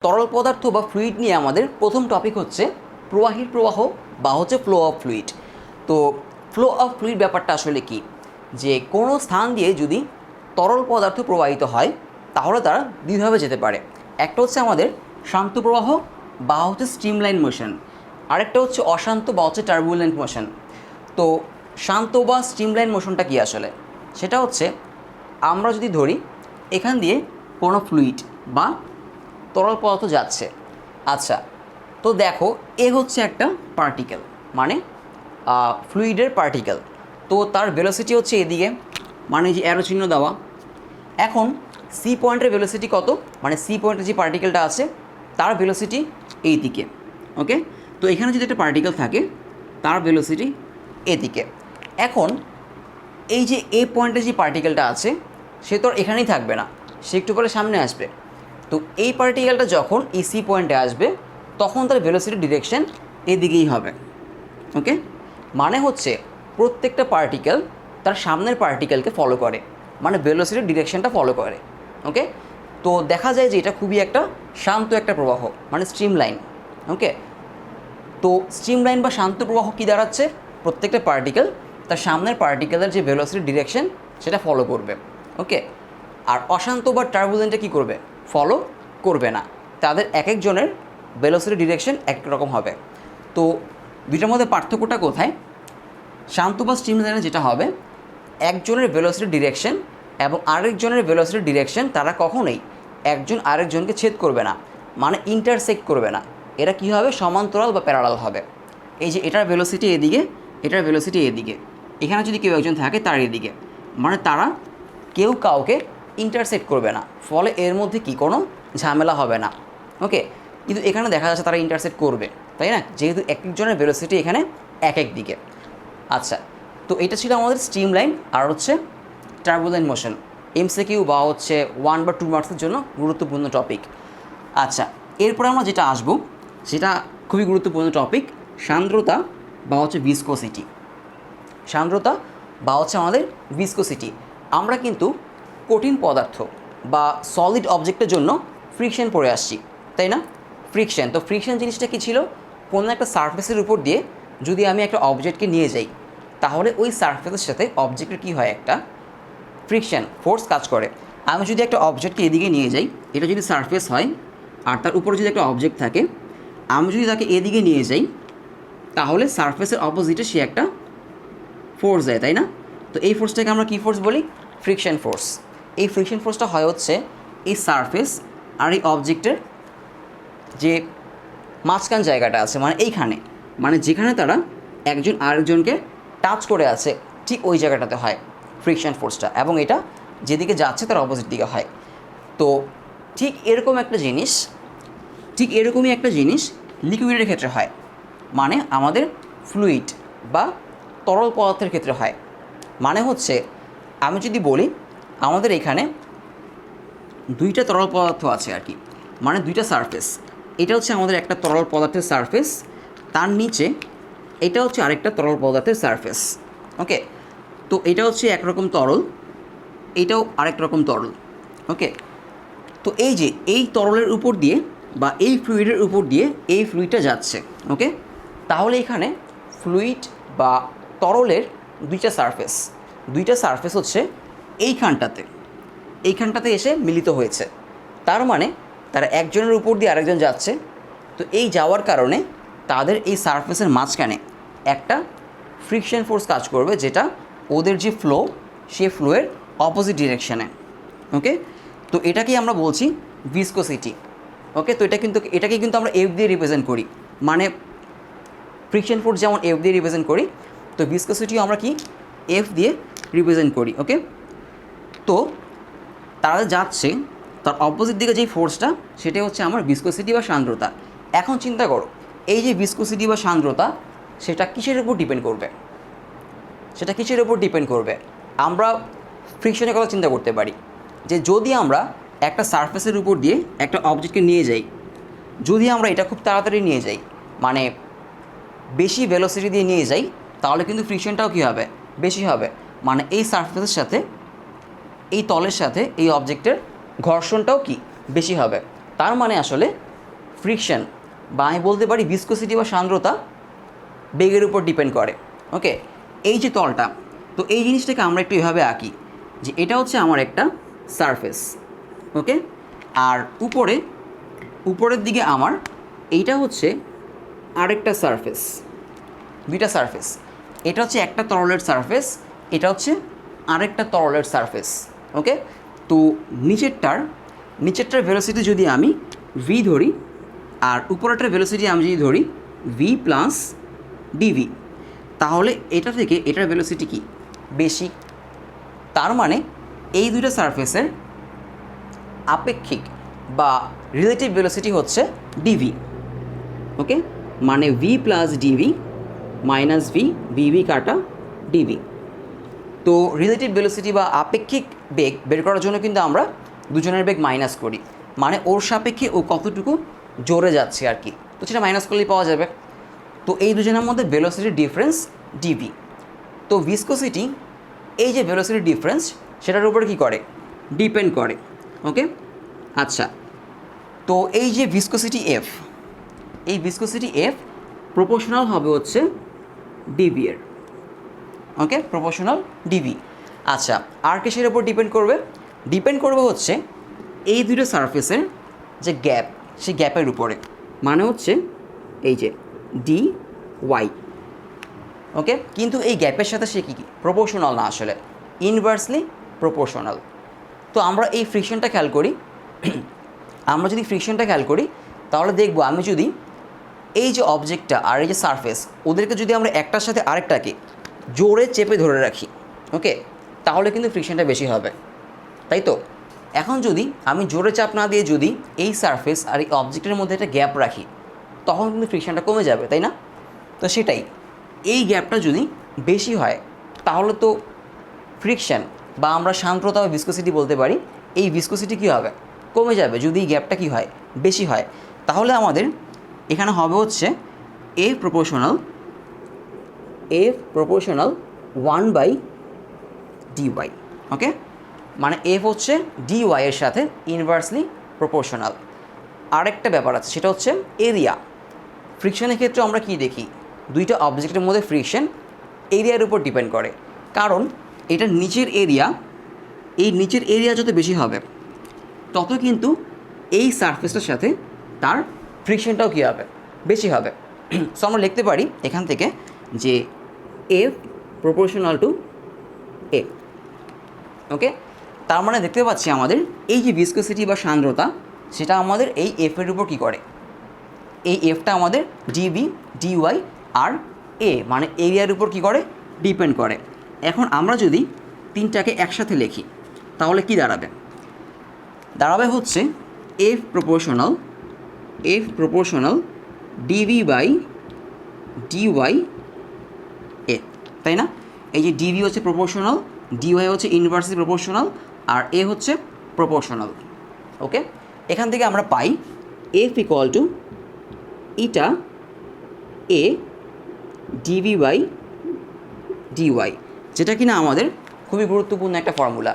তরল পদার্থ বা ফ্লুইড নিয়ে আমাদের প্রথম টপিক হচ্ছে প্রবাহীর প্রবাহ বা হচ্ছে ফ্লো অফ ফ্লুইড। তো ফ্লো অফ ফ্লুইড ব্যাপারটা আসলে কি, যে কোনো স্থান দিয়ে যদি তরল পদার্থ প্রবাহিত হয় তাহলে তারা দুইভাবে যেতে পারে। একটা হচ্ছে আমাদের শান্ত প্রবাহ বা হচ্ছে স্ট্রিমলাইন মোশন, আরেকটা হচ্ছে অশান্ত বা হচ্ছে টার্বুলেন্ট মোশন। তো শান্ত বা স্ট্রিমলাইন মোশনটা কি আসলে, সেটা হচ্ছে আমরা যদি ধরি এখান দিয়ে কোনো ফ্লুইড বা তরল পদার্থ যাচ্ছে। আচ্ছা, তো দেখো এ হচ্ছে একটা পার্টিকেল, মানে ফ্লুইডের পার্টিকেল। তো তার ভেলোসিটি হচ্ছে এদিকে, মানে যে অ্যারো চিহ্ন দেওয়া। এখন সি পয়েন্টের ভেলোসিটি কত, মানে সি পয়েন্টে যে পার্টিকেলটা আছে তার ভেলোসিটি এই দিকে। ওকে, তো এখানে যদি একটা পার্টিকেল থাকে তার ভেলোসিটি এদিকে। এখন এই যে এ পয়েন্টে যে পার্টিকেলটা আছে সে তো আর এখানেই থাকবে না, সে একটু পরে সামনে আসবে। তো এই পার্টিকেলটা যখন এই সি পয়েন্টে আসবে তখন তার ভেলোসিটি ডিরেকশন এদিকেই হবে। ওকে, মানে হচ্ছে প্রত্যেকটা পার্টিকেল তার সামনের পার্টিকেলকে ফলো করে, মানে ভেলোসিটির ডিরেকশনটা ফলো করে। ওকে, তো দেখা যায় যে এটা খুবই একটা শান্ত একটা প্রবাহ, মানে স্ট্রিমলাইন। ওকে, তো স্ট্রিমলাইন বা শান্ত প্রবাহ কী দাঁড়াচ্ছে, প্রত্যেকটা পার্টিকেল তার সামনের পার্টিকেলের যে ভেলোসিটি ডিরেকশন সেটা ফলো করবে। ওকে, আর অশান্ত বা টার্বুলেন্টে কী করবে, ফলো করবে না। তাদের এক একজনের ভেলোসিটি ডিরেকশন এক রকম হবে। তো দুইটার মধ্যে পার্থক্যটা কোথায়, শান্ত বা স্ট্রিমলাইনে যেটা হবে একজনের ভেলোসিটি ডিরেকশন এবং আরেকজনের ভেলোসিটি ডিরেকশন তারা কখনোই একজন আরেকজনকে ছেদ করবে না, মানে ইন্টারসেক্ট করবে না। এরা কী হবে, সমান্তরাল বা প্যারালাল হবে। এই যে এটার ভেলোসিটি এদিকে, এটার ভেলোসিটি এদিকে, এখানে যদি কেউ একজন থাকে তার এদিকে, মানে তারা কেউ কাউকে ইন্টারসেক্ট করবে না, ফলে এর মধ্যে কি কোনো ঝামেলা হবে না। ওকে, কিন্তু এখানে দেখা যাচ্ছে তারা ইন্টারসেক্ট করবে, তাই না, যেহেতু এক একজনের ভেলোসিটি এখানে এক এক দিকে। আচ্ছা, তো এটা ছিল আমাদের স্ট্রিমলাইন আর হচ্ছে টার্বুলেন্ট মোশন, এমসিকিউ বা হচ্ছে 1 বা 2 মার্কসের জন্য গুরুত্বপূর্ণ টপিক। আচ্ছা, এরপরে আমরা যেটা আসবো সেটা খুবই গুরুত্বপূর্ণ টপিক, সান্দ্রতা বা হচ্ছে ভিসকোসিটি। সান্দ্রতা বা হচ্ছে আমাদের ভিসকোসিটি। আমরা কিন্তু কঠিন পদার্থ বা সলিড অবজেক্টের জন্য ফ্রিকশন পড়ে আসছি, তাই না, ফ্রিকশন। তো ফ্রিকশন জিনিসটা কী ছিল, কোনো একটা সারফেসের উপর দিয়ে যদি আমি একটা অবজেক্টকে নিয়ে যাই তাহলে ওই সারফেসের সাথে অবজেক্টের কী হয়, একটা ফ্রিকশন ফোর্স কাজ করে। আমি যদি একটা অবজেক্টকে এদিকে নিয়ে যাই, এটা যদি সারফেস হয় আর তার উপরে যদি একটা অবজেক্ট থাকে, আমি যদি তাকে এদিকে নিয়ে যাই তাহলে সারফেসের অপোজিটে সে একটা ফোর্স দেয়, তাই না। তো এই ফোর্সটাকে আমরা কী ফোর্স বলি, ফ্রিকশন ফোর্স। এই ফ্রিকশন ফোর্সটা হয় হচ্ছে এই সারফেস আর এই অবজেক্টের যে মাঝখান জায়গাটা আছে, মানে এইখানে, মানে যেখানে তারা একজন আরেকজনকে টাচ করে আছে ঠিক ওই জায়গাটাতে হয় ফ্রিকশন ফোর্সটা, এবং এটা যেদিকে যাচ্ছে তার অপোজিট দিকে হয়। তো ঠিক এরকমই একটা জিনিস লিকুইডের ক্ষেত্রে হয়, মানে আমাদের ফ্লুইড বা তরল পদার্থের ক্ষেত্রে হয়। মানে হচ্ছে আমি যদি বলি আমাদের এখানে দুইটা তরল পদার্থ আছে আর কি, মানে দুইটা সারফেস। এটা হচ্ছে আমাদের একটা তরল পদার্থের সারফেস, তার নিচে এটা হচ্ছে আরেকটা তরল পদার্থের সারফেস। ওকে, তো এটা হচ্ছে একরকম তরল, এইটাও আরেক রকম তরল। ওকে, তো এই যে এই তরলের উপর দিয়ে বা এই ফ্লুইডের উপর দিয়ে এই ফ্লুইডটা যাচ্ছে। ওকে, তাহলে এখানে ফ্লুইড বা তরলের দুইটা সারফেস হচ্ছে এইখানটাতে এসে মিলিত হয়েছে। তার মানে তারা একজনের উপর দিয়ে আরেকজন যাচ্ছে। তো এই যাওয়ার কারণে তাদের এই সারফেসের মাঝখানে একটা ফ্রিকশন ফোর্স কাজ করবে, যেটা ওদের যে ফ্লো সে ফ্লোয়ের অপোজিট ডিরেকশানে। ওকে, তো এটাকেই আমরা বলছি ভিসকোসিটি। ওকে, তো এটাকে কিন্তু আমরা এফ দিয়ে রিপ্রেজেন্ট করি, মানে ফ্রিকশন ফোর্স যেমন এফ দিয়ে রিপ্রেজেন্ট করি, তো ভিসকোসিটিও আমরা কি এফ দিয়ে রিপ্রেজেন্ট করি। ওকে, তো তারা যাচ্ছে তার অপোজিট দিকে যেই ফোর্সটা সেটাই হচ্ছে আমার ভিসকোসিটি বা সান্দ্রতা। এখন চিন্তা করো এই যে ভিসকোসিটি বা সান্দ্রতা সেটা কিসের উপর ডিপেন্ড করবে, আমরা ফ্রিকশনের কথা চিন্তা করতে পারি যে যদি আমরা একটা সারফেসের উপর দিয়ে একটা অবজেক্টকে নিয়ে যাই, যদি আমরা এটা খুব তাড়াতাড়ি নিয়ে যাই, মানে বেশি ভেলোসিটি দিয়ে নিয়ে যাই, তাহলে কিন্তু ফ্রিকশনটাও কী হবে, বেশি হবে। মানে এই সারফেসের সাথে এই তলের সাথে এই অবজেক্টের ঘর্ষণটাও কি বেশি হবে। তার মানে আসলে ফ্রিকশন বা আমি বলতে পারি ভিসকোসিটি বা সান্দ্রতা বেগের উপর ডিপেন্ড করে। ওকে, এই যে তলটা, তো এই জিনিসটাকে আমরা একটু এভাবে আঁকি যে এটা হচ্ছে আমার একটা সারফেস। ওকে, আর উপরের দিকে আমার এইটা হচ্ছে আরেকটা সারফেস, দুইটা সারফেস। এটা হচ্ছে একটা তরলের সারফেস, এটা হচ্ছে আরেকটা তরলের সারফেস। ওকে, তো নিচেরটার ভেলোসিটি যদি আমি ভি ধরি আর উপরেরটার ভেলোসিটি আমি যদি ধরি ভি প্লাস ডিভি, তাহলে এটা থেকে এটার ভেলোসিটি কি বেশি। তার মানে এই দুটো সারফেসের আপেক্ষিক বা রিলেটিভ ভেলোসিটি হচ্ছে ডিভি। ওকে, মানে v plus d v minus v, v v কাটা ডিভি। তো রিলেটিভ ভেলোসিটি বা আপেক্ষিক বেগ বের করার জন্য কিন্তু আমরা দুজনের বেগ মাইনাস করি, মানে ওর সাপেক্ষে ও কতটুকু জোরে যাচ্ছে আর কি, তো সেটা মাইনাস করলেই পাওয়া যাবে। তো এই দুজনের মধ্যে ভেলোসিটির ডিফারেন্স ডিভি। তো ভিসকোসিটি এই যে ভেলোসিটির ডিফারেন্স সেটার উপরে কী করে, ডিপেন্ড করে। ওকে, আচ্ছা, তো এই যে ভিসকোসিটি এফ, এই ভিসকোসিটি এফ প্রপোর্শনাল হবে হচ্ছে ডিভি এর। ওকে, প্রপোর্শনাল ডিভি। আচ্ছা, আর কিসের উপর ডিপেন্ড করবে হচ্ছে এই দুটো সারফেসের যে গ্যাপ, সেই গ্যাপের উপরে, মানে হচ্ছে এই যে ডি ওয়াই। ওকে, কিন্তু এই গ্যাপের সাথে সে কী প্রপোর্শনাল না, আসলে ইনভার্সলি প্রপোর্শনাল। তো আমরা এই ফ্রিকশনটা খেয়াল করি, আমরা যদি ফ্রিকশনটা খেয়াল করি তাহলে দেখব আমি যদি এই যে অবজেক্টটা আর এই যে সারফেস, ওদেরকে যদি আমরা একটার সাথে আরেকটাকে জোরে চেপে ধরে রাখি, ওকে, তাহলে কিন্তু ফ্রিকশনটা বেশি হবে, তাই তো। এখন যদি আমি জোরে চাপ না দিয়ে যদি এই সারফেস আর এই অবজেক্টের মধ্যে একটা গ্যাপ রাখি, তখন কিন্তু ফ্রিকশনটা কমে যাবে, তাই না। তো সেটাই, এই গ্যাপটা যদি বেশি হয় তাহলে তো ফ্রিকশন বা আমরা সান্দ্রতা বা ভিসকোসিটি বলতে পারি, এই ভিসকোসিটি কী হবে, কমে যাবে। যদি এই গ্যাপটা কী হয়, বেশি হয়, তাহলে আমাদের এখানে হবে হচ্ছে এফ প্রপোর্শনাল 1/dy। ওকে, মানে এফ হচ্ছে ডিওয়াই এর সাথে ইনভার্সলি প্রপোর্শনাল। আরেকটা ব্যাপার আছে, সেটা হচ্ছে এরিয়া। ফ্রিকশনের ক্ষেত্রে আমরা কি দেখি, দুইটা অবজেক্টের মধ্যে ফ্রিকশন এরিয়ার উপর ডিপেন্ড করে, কারণ এটা নিচের এরিয়া, এই নিচের এরিয়া যত বেশি হবে তত কিন্তু এই সারফেসটার সাথে তার ফ্রিকশনটাও কী হবে, বেশি হবে। সো আমরা লিখতে পারি এখান থেকে যে এফ প্রপোর্শনাল টু এ। ওকে, তার মানে দেখতে পাচ্ছি আমাদের এই যে ভিসকোসিটি বা সান্দ্রতা, সেটা আমাদের এই এফের উপর কী করে, এই এফটা আমাদের ডিভি ডিওয়াই আর এ মানে এরিয়ার উপর কী করে, ডিপেন্ড করে। এখন আমরা যদি তিনটাকে একসাথে লিখি তাহলে কি দাঁড়াবে হচ্ছে F proportional dv by dy A, তাই না। এই যে ডিভি হচ্ছে প্রপোর্শনাল, ডিওয়াই হচ্ছে ইনভার্সলি প্রপোর্শনাল, আর এ হচ্ছে প্রপোর্শনাল। ওকে, এখান থেকে আমরা পাই F equal to eta A dv by dy, যেটা কিনা আমাদের খুবই গুরুত্বপূর্ণ একটা ফর্মুলা।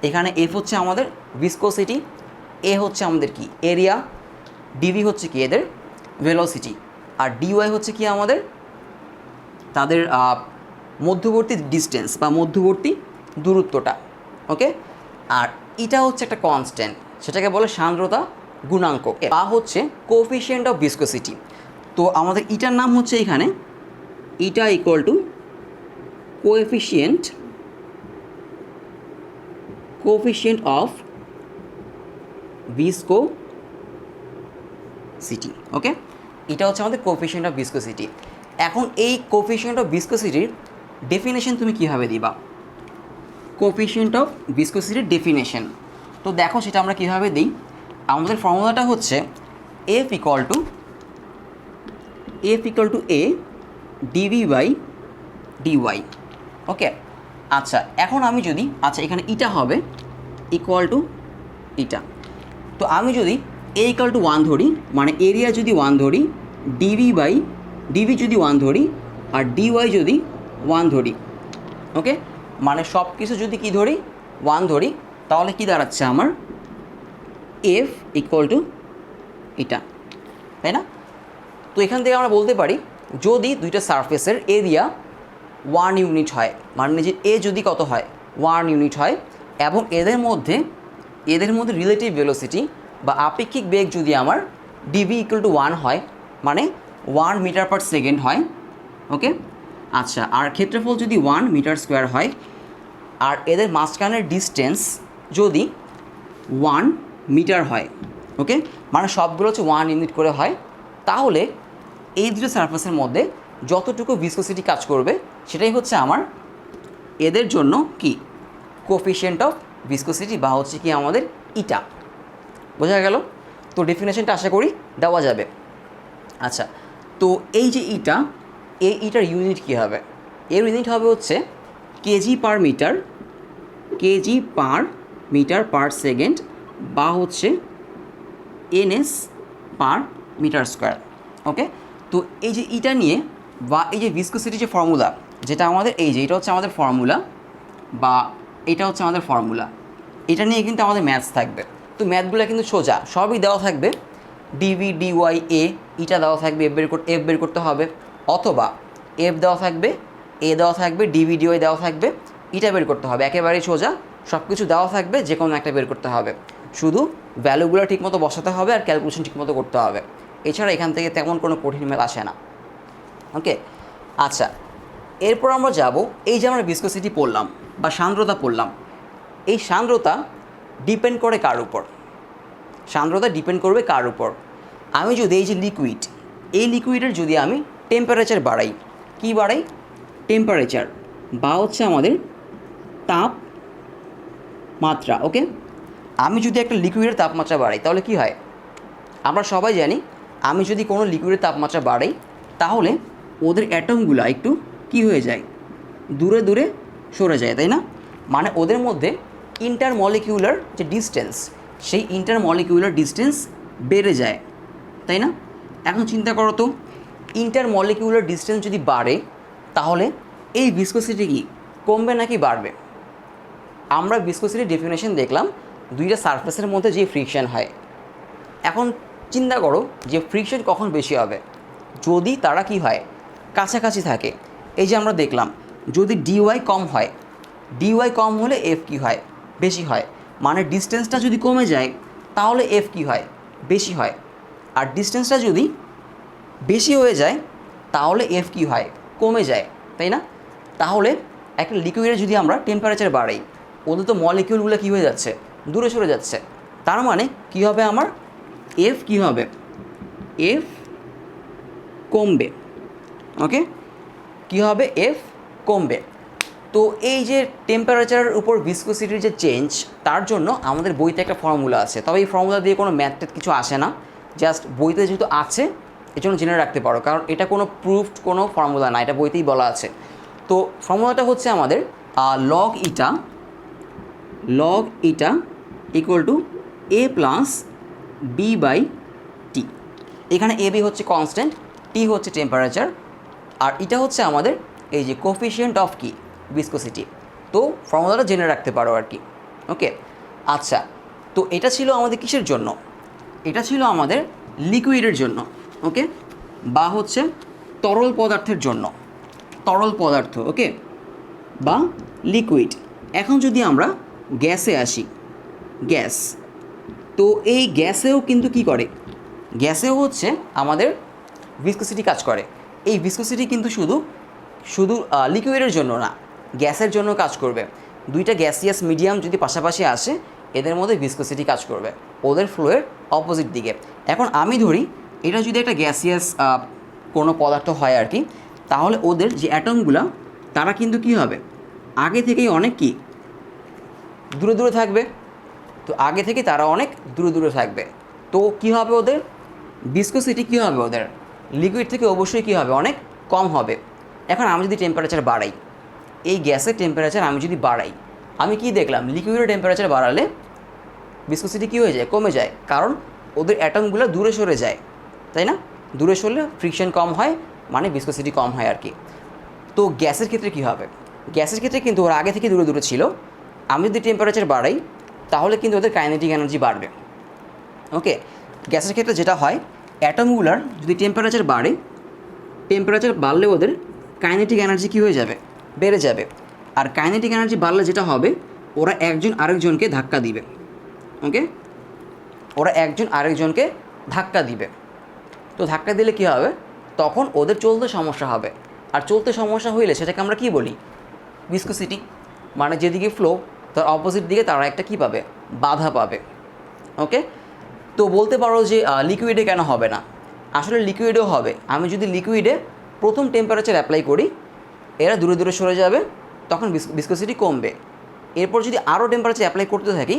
এখানে এফ হচ্ছে আমাদের ভিসকোসিটি, এ হচ্ছে আমাদের কি এরিয়া, ডিভি হচ্ছে কি এদের ভেলোসিটি, আর ডিওয়াই হচ্ছে কি আমাদের তাদের মধ্যবর্তী ডিস্টেন্স বা মধ্যবর্তী দূরত্বটা। ওকে, আর এটা হচ্ছে একটা কনস্ট্যান্ট, সেটাকে বলে সান্দ্রতা গুণাঙ্ক বা হচ্ছে কোএফিসিয়েন্ট অফ ভিসকোসিটি। তো আমাদের ইটার নাম হচ্ছে এখানে eta equal to coefficient of viscosity. Okay, এটা হচ্ছে আমাদের কোএফিসিয়েন্ট অফ ভিসকোসিটি। এখন এই কোএফিসিয়েন্ট অফ ভিসকোসিটির ডেফিনেশন তুমি কীভাবে দিবা, কোএফিসিয়েন্ট অফ ভিসকোসিটির ডেফিনেশন। তো দেখো সেটা আমরা কীভাবে দিই, আমাদের ফর্মুলাটা হচ্ছে F equal to A dv by dy. Okay, আচ্ছা, এখন আমি যদি এখানে ইটা হবে ইকুয়াল টু ইটা, তো আমি যদি এ ইকুয়াল টু 1 ধরি, মানে এরিয়া যদি 1 ধরি, ডিভি যদি 1 ধরি, আর ডিওয়াই যদি 1 ধরি, ওকে, মানে সব কিছু যদি কি ধরি 1 ধরি, তাহলে কি দাঁড়াচ্ছে আমার এফ ইকুয়াল টু এটা। তাই না? তো এখান থেকে আমরা বলতে পারি যদি দুইটা সারফেসের এরিয়া 1 ইউনিট হয়, মানে যে এ যদি কত হয় 1 ইউনিট হয়, এবং এদের মধ্যে রিলেটিভ ভেলোসিটি বা আপেক্ষিক বেগ যদি আমার ডিভি ইকুয়াল টু 1 হয়, মানে 1 মিটার পার সেকেন্ড হয়। ওকে, আচ্ছা, আর ক্ষেত্রফল যদি 1 মিটার স্কোয়ার হয়, আর এদের মাঝখানের ডিস্টেন্স যদি 1 মিটার হয়, ওকে, মানে সবগুলো হচ্ছে 1 ইউনিট করে হয়, তাহলে এই দুটো সারফেসের মধ্যে যতটুকু ভিসকোসিটি কাজ করবে সেটাই হচ্ছে আমার এদের জন্য কি কোফিশিয়েন্ট অফ ভিসকোসিটি, বা হচ্ছে কি আমাদের ইটা। বোঝা গেল? তো ডেফিনেশনটা আশা করি দেওয়া যাবে। আচ্ছা, তো এই যে ইটা, এই ইটার ইউনিট কী হবে? এর ইউনিট হবে হচ্ছে k g per metre per second, বা হচ্ছে n s per metre square. Okay, তো এই যে ইটা নিয়ে বা এই যে ভিসকোসিটি যে ফর্মুলা, যেটা আমাদের এই যে এটা হচ্ছে আমাদের ফর্মুলা, বা এটা হচ্ছে আমাদের ফর্মুলা, এটা নিয়ে কিন্তু আমাদের ম্যাথস থাকবে। তো ম্যাথগুলো কিন্তু সোজা, সবই দেওয়া থাকবে, ডিভি ডিওয়াই এ, ইটা দেওয়া থাকবে, এফ বের করতে হবে, অথবা এফ দেওয়া থাকবে, এ দেওয়া থাকবে, ডিভি ডিওয়াই দেওয়া থাকবে, ইটা বের করতে হবে। একেবারেই সোজা, সব কিছু দেওয়া থাকবে, যে কোনো একটা বের করতে হবে, শুধু ভ্যালুগুলো ঠিকমতো বসাতে হবে আর ক্যালকুলেশন ঠিকমতো করতে হবে। এছাড়া এখান থেকে তেমন কোনো কঠিন ম্যাথ আসে না। ওকে, আচ্ছা, এরপর আমরা যাব, এই যে আমরা ভিসকোসিটি পড়লাম বা সান্দ্রতা পড়লাম, এই সান্দ্রতা ডিপেন্ড করে কার উপর? সান্দ্রতা ডিপেন্ড করবে কার উপর? আমি যদি এই যে লিকুইড, এই লিকুইডের যদি আমি টেম্পারেচার বাড়াই, কি বাড়াই? টেম্পারেচার, বা হচ্ছে আমাদের তাপমাত্রা। ওকে, আমি যদি একটা লিকুইডের তাপমাত্রা বাড়াই তাহলে কি হয়? আমরা সবাই জানি, আমি যদি কোনো লিকুইডের তাপমাত্রা বাড়াই তাহলে ওদের অ্যাটমগুলো একটু কি হয়ে যায়? দূরে দূরে সরে যায়, তাই না? মানে ওদের মধ্যে ইন্টারমলিকিউলার যে ডিস্টেন্স, সেই ইন্টারমলিকিউলার ডিস্টেন্স বেড়ে যায়, তাই না? এখন চিন্তা করো তো, ইন্টারমলিকিউলার ডিস্টেন্স যদি বাড়ে তাহলে এই ভিসকোসিটি কি কমবে নাকি বাড়বে? আমরা ভিসকোসিটি ডেফিনেশন দেখলাম, দুইটা সারফেসের মধ্যে যে ফ্রিকশন হয়। এখন চিন্তা করো যে ফ্রিকশন কখন বেশি হবে? যদি তারা কি হয়? কাছাকাছি থাকে। এই যে আমরা দেখলাম, যদি ডিওয়াই কম হয়, ডিওয়াই কম হলে এফ কি হয়? বেশি হয়। মানে ডিস্টেন্সটা যদি কমে যায় তাহলে এফ কি হয়? বেশি হয়। আর ডিস্টেন্সটা যদি বেশি হয়ে যায় তাহলে এফ কি হয়? কমে যায়, তাই না? তাহলে একটা লিকুইডের যদি আমরা টেম্পারেচার বাড়াই, ওদের তো মলিকিউলগুলো কী হয়ে যাচ্ছে? দূরে সরে যাচ্ছে। তার মানে কী হবে? আমার এফ কী হবে? এফ কমবে। ওকে, কী হবে? এফ কমবে। তো এই যে টেম্পারেচারের উপর ভিসকোসিটির যে চেঞ্জ, তার জন্য আমাদের বইতে একটা ফর্মুলা আছে। তবে এই ফর্মুলা দিয়ে কোনো ম্যাথ কিছু আসে না, জাস্ট বইতে যেহেতু আছে এর জন্য জেনে রাখতে পারো, কারণ এটা কোনো প্রুফড কোনো ফর্মুলা না, এটা বইতেই বলা আছে। তো ফর্মুলাটা হচ্ছে আমাদের log eta equal to A plus B by T. এখানে এ বি হচ্ছে কনস্ট্যান্ট, টি হচ্ছে টেম্পারেচার, আর এটা হচ্ছে আমাদের এই যে কোফিশিয়েন্ট অফ কি? ভিসকোসিটি। তো ফর্মুলাটা জেনে রাখতে পারো আর কি। ওকে, আচ্ছা, তো এটা ছিল আমাদের কিসের জন্য? এটা ছিল আমাদের লিকুইডের জন্য। ওকে, বা হচ্ছে তরল পদার্থের জন্য, তরল পদার্থ। ওকে, বা লিকুইড। এখন যদি আমরা গ্যাসে আসি, গ্যাস, তো এই গ্যাসেও কিন্তু কি করে? গ্যাসেও হচ্ছে আমাদের ভিসকোসিটি কাজ করে। এই ভিসকোসিটি কিন্তু শুধু লিকুইডের জন্য না, গ্যাসের জন্য কাজ করবে। দুইটা গ্যাসিয়াস মিডিয়াম যদি পাশাপাশি আসে, এদের মধ্যে ভিসকোসিটি কাজ করবে ওদের ফ্লোয়ের অপোজিট দিকে। এখন আমি ধরি এটা যদি একটা গ্যাসিয়াস কোনো পদার্থ হয় আর কি, তাহলে ওদের যে অ্যাটমগুলো তারা কিন্তু কি হবে? আগে থেকেই অনেক কি দূরে দূরে থাকবে। তো আগে থেকে তারা অনেক দূরে দূরে থাকবে। তো কী হবে? ওদের ভিসকোসিটি কী হবে? ওদের লিকুইড থেকে অবশ্যই কী হবে? অনেক কম হবে। এখন আমি যদি টেম্পারেচার বাড়াই, এই গ্যাসের টেম্পারেচার আমি যদি বাড়াই, আমি কি দেখলাম? লিকুইডের টেম্পারেচার বাড়ালে ভিসকোসিটি কী হয়ে যায়? কমে যায়, কারণ ওদের অ্যাটমগুলো দূরে সরে যায়, তাই না? দূরে সরলে ফ্রিকশন কম হয়, মানে ভিসকোসিটি কম হয় আর কি। তো গ্যাসের ক্ষেত্রে কী হবে? গ্যাসের ক্ষেত্রে কিন্তু ওরা আগে থেকে দূরে দূরে ছিল, আমি যদি টেম্পারেচার বাড়াই তাহলে কিন্তু ওদের কাইনেটিক এনার্জি বাড়বে। ওকে, গ্যাসের ক্ষেত্রে যেটা হয়, অ্যাটমগুলার যদি টেম্পারেচার বাড়ে, টেম্পারেচার বাড়লে ওদের কাইনেটিক এনার্জি কী হয়ে যাবে, বেড়ে যাবে। আর কাইনেটিক এনার্জি বাড়লে যেটা হবে, ওরা একজন আরেকজনকে ধাক্কা দিবে। ওকে, ওরা একজন আরেকজনকে ধাক্কা দিবে। তো ধাক্কা দিলে কী হবে, তখন ওদের চলতে সমস্যা হবে। আর চলতে সমস্যা হইলে সেটাকে আমরা কী বলি, ভিসকোসিটি। মানে যেদিকে ফ্লো তার অপোজিট দিকে তারা একটা কী পাবে, বাধা পাবে। ওকে, তো বলতে পারো যে লিকুইডে কেন হবে না, আসলে লিকুইডেও হবে। আমি যদি লিকুইডে প্রথম টেম্পারেচার অ্যাপ্লাই করি, এরা দূরে দূরে সরে যাবে, তখন ভিসকোসিটি কমবে। এরপর যদি আরও টেম্পারেচার অ্যাপ্লাই করতে থাকি,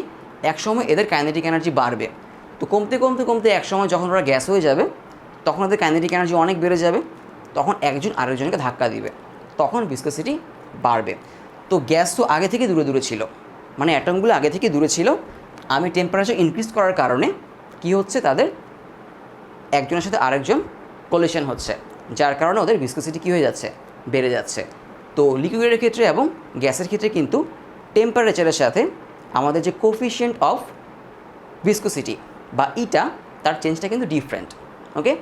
একসময় এদের কাইনেটিক এনার্জি বাড়বে। তো কমতে কমতে কমতে একসময় যখন ওরা গ্যাস হয়ে যাবে, তখন ওদের কাইনেটিক এনার্জি অনেক বেড়ে যাবে, তখন একজন আরেকজনকে ধাক্কা দিবে, তখন ভিসকোসিটি বাড়বে। তো গ্যাস তো আগে থেকে দূরে দূরে ছিল, মানে অ্যাটমগুলো আগে থেকে দূরে ছিল। আমি টেম্পারেচার ইনক্রিজ করার কারণে কি হচ্ছে, তাদের একজনের সাথে আরেকজন কোলিশন হচ্ছে, যার কারণে ওদের ভিসকোসিটি কী হয়ে যাচ্ছে, বেড়ে যাচ্ছে। তো লিকুইডের ক্ষেত্রে এবং গ্যাসের ক্ষেত্রে কিন্তু টেম্পারেচারের সাথে আমাদের যে কোফিশিয়েন্ট অফ ভিসকোসিটি বা ইটা, তার চেঞ্জটা কিন্তু ডিফারেন্ট। ওকে,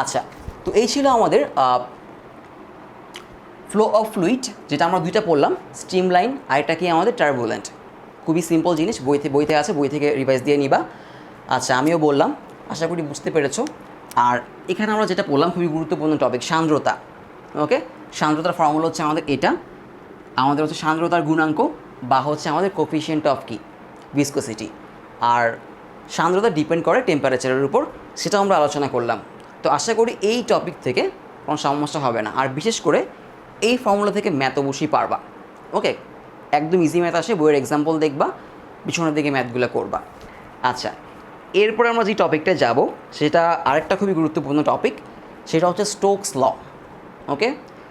আচ্ছা, তো এই ছিল আমাদের ফ্লো অফ ফ্লুইড, যেটা আমরা দুইটা পড়লাম, স্ট্রিম লাইন আর এটা কি আমাদের টার্বুলেন্ট। খুবই সিম্পল জিনিস, বইতে আছে, বই থেকে রিভাইজ দিয়ে নিবা। আচ্ছা, আমিও বললাম, আশা করি বুঝতে পেরেছো। আর এখানে আমরা যেটা পড়লাম খুবই গুরুত্বপূর্ণ টপিক, সান্দ্রতা। ওকে, সান্দ্রতার ফর্মুলা হচ্ছে আমাদের এটা, আমাদের হচ্ছে সান্দ্রতার গুণাঙ্ক বা হচ্ছে আমাদের কোফিশিয়েন্ট অফ কি, ভিসকোসিটি। আর সান্দ্রতা ডিপেন্ড করে টেম্পারেচারের উপর, সেটাও আমরা আলোচনা করলাম। তো আশা করি এই টপিক থেকে কোনো সমস্যা হবে না। আর বিশেষ করে এই ফর্মুলা থেকে ম্যাথ অবশ্যই পারবা। ওকে, একদম ইজি ম্যাথ আসে, বইয়ের এক্সাম্পল দেখবা, পিছনের দিকে ম্যাথগুলো করবা। আচ্ছা, এরপরে আমরা যে টপিকটা যাব, সেটা আরেকটা খুবই গুরুত্বপূর্ণ টপিক, সেটা হচ্ছে স্টোকস ল। ওকে,